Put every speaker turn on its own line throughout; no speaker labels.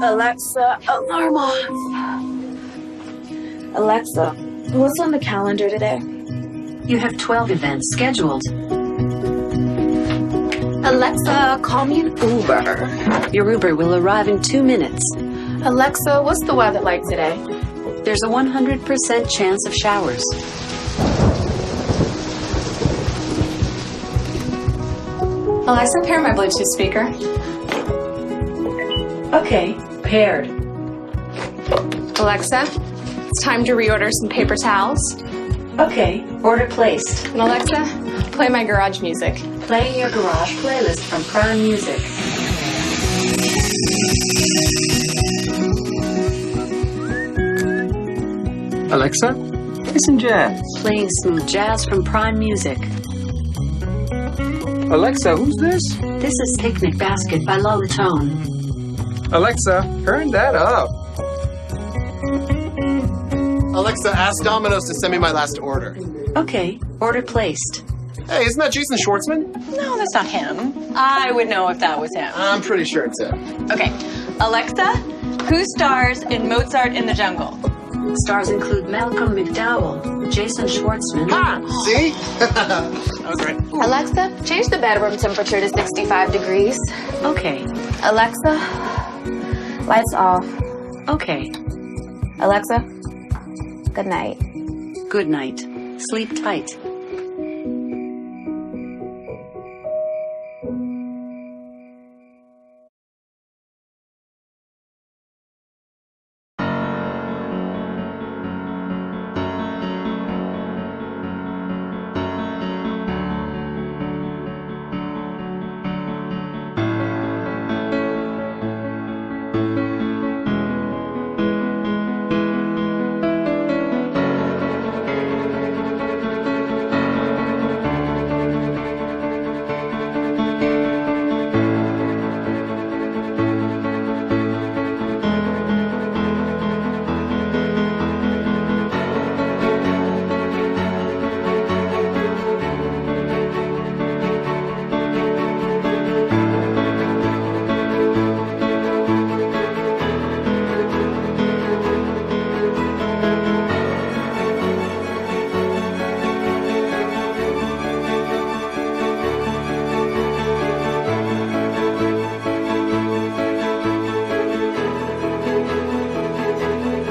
Alexa, alarm off. Alexa, what's on the calendar today?
You have 12 events scheduled.
Alexa, call me an Uber.
Your Uber will arrive in 2 minutes.
Alexa, what's the weather like today?
There's a 100% chance of showers.
Alexa, pair my Bluetooth speaker.
Okay, paired.
Alexa, it's time to reorder some paper towels.
Okay, order placed.
And Alexa, play my garage music.
Playing your garage playlist from Prime Music.
Alexa, play some jazz.
Playing smooth jazz from Prime Music.
Alexa, who's this?
This is Picnic Basket by Lullatone.
Alexa, turn that up.
Alexa, ask Domino's to send me my last order.
Okay, order placed.
Hey, isn't that Jason Schwartzman?
No, that's not him. I would know if that was him.
I'm pretty sure it's him.
Okay, Alexa, who stars in Mozart in the Jungle?
Stars include Malcolm McDowell, Jason Schwartzman.
Ha! See? I was right.
Alexa, change the bedroom temperature to 65 degrees.
Okay,
Alexa, lights off.
okay.
Alexa, good night.
Good night. Sleep tight.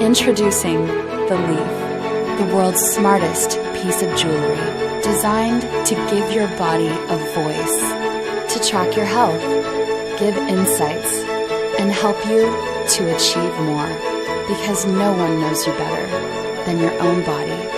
Introducing the Leaf, the world's smartest piece of jewelry, designed to give your body a voice, to track your health, give insights, and help you to achieve more, because no one knows you better than your own body.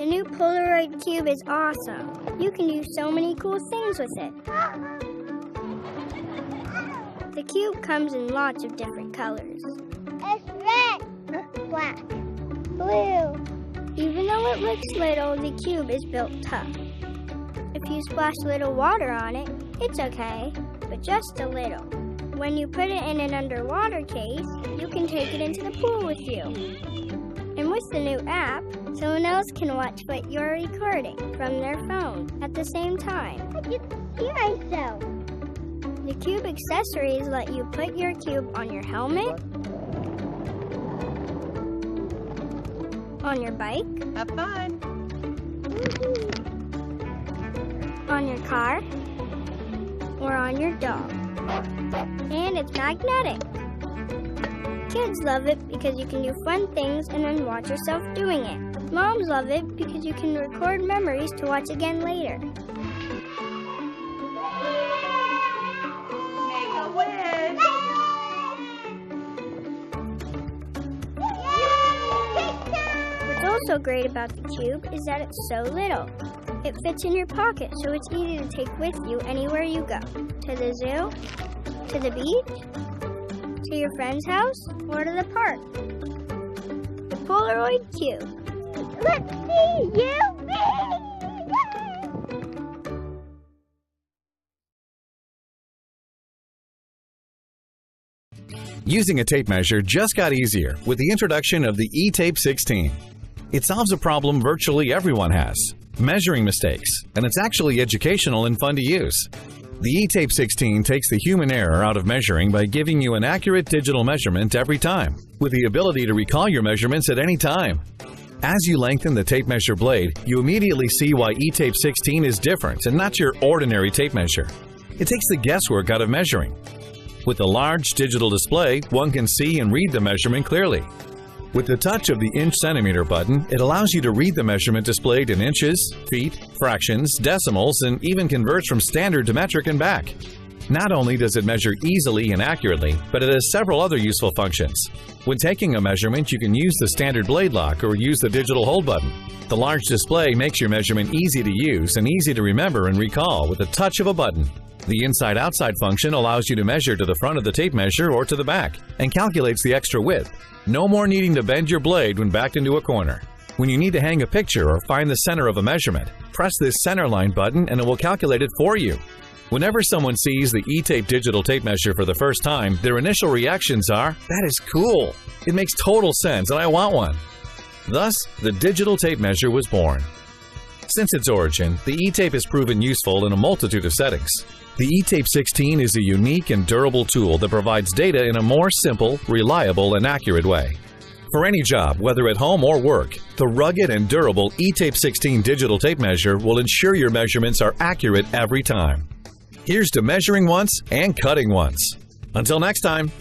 The new Polaroid Cube is awesome. You can do so many cool things with it. The cube comes in lots of different colors. It's red, black, blue. Even though it looks little, the cube is built tough. If you splash a little water on it, it's okay, but just a little. When you put it in an underwater case, you can take it into the pool with you. And with the new app, someone else can watch what you're recording from their phone at the same time. I can see myself. The Cube accessories let you put your cube on your helmet, on your bike,
Have fun.
on your car, or on your dog. And it's magnetic. Kids love it because you can do fun things and then watch yourself doing it. Moms love it because you can record memories to watch again later.
Make a wish.
What's also great about the Cube is that it's so little. It fits in your pocket, so it's easy to take with you anywhere you go. To the zoo, to the beach, to your friend's house, or to the park. The Polaroid Cube. Let's see you!
Using a tape measure just got easier with the introduction of the eTape 16. It solves a problem virtually everyone has, measuring mistakes, and it's actually educational and fun to use. The eTape 16 takes the human error out of measuring by giving you an accurate digital measurement every time, with the ability to recall your measurements at any time. As you lengthen the tape measure blade, you immediately see why eTape 16 is different and not your ordinary tape measure. It takes the guesswork out of measuring. With the large digital display, one can see and read the measurement clearly. With the touch of the inch-centimeter button, it allows you to read the measurement displayed in inches, feet, fractions, decimals, and even converts from standard to metric and back. Not only does it measure easily and accurately, but it has several other useful functions. When taking a measurement, you can use the standard blade lock or use the digital hold button. The large display makes your measurement easy to use and easy to remember and recall with the touch of a button. The inside-outside function allows you to measure to the front of the tape measure or to the back and calculates the extra width. No more needing to bend your blade when backed into a corner. When you need to hang a picture or find the center of a measurement, press this center line button and it will calculate it for you. Whenever someone sees the eTape digital tape measure for the first time, their initial reactions are, "That is cool! It makes total sense and I want one." Thus, the digital tape measure was born. Since its origin, the eTape has proven useful in a multitude of settings. The eTape 16 is a unique and durable tool that provides data in a more simple, reliable, and accurate way. For any job, whether at home or work, the rugged and durable eTape 16 digital tape measure will ensure your measurements are accurate every time. Here's to measuring once and cutting once. Until next time.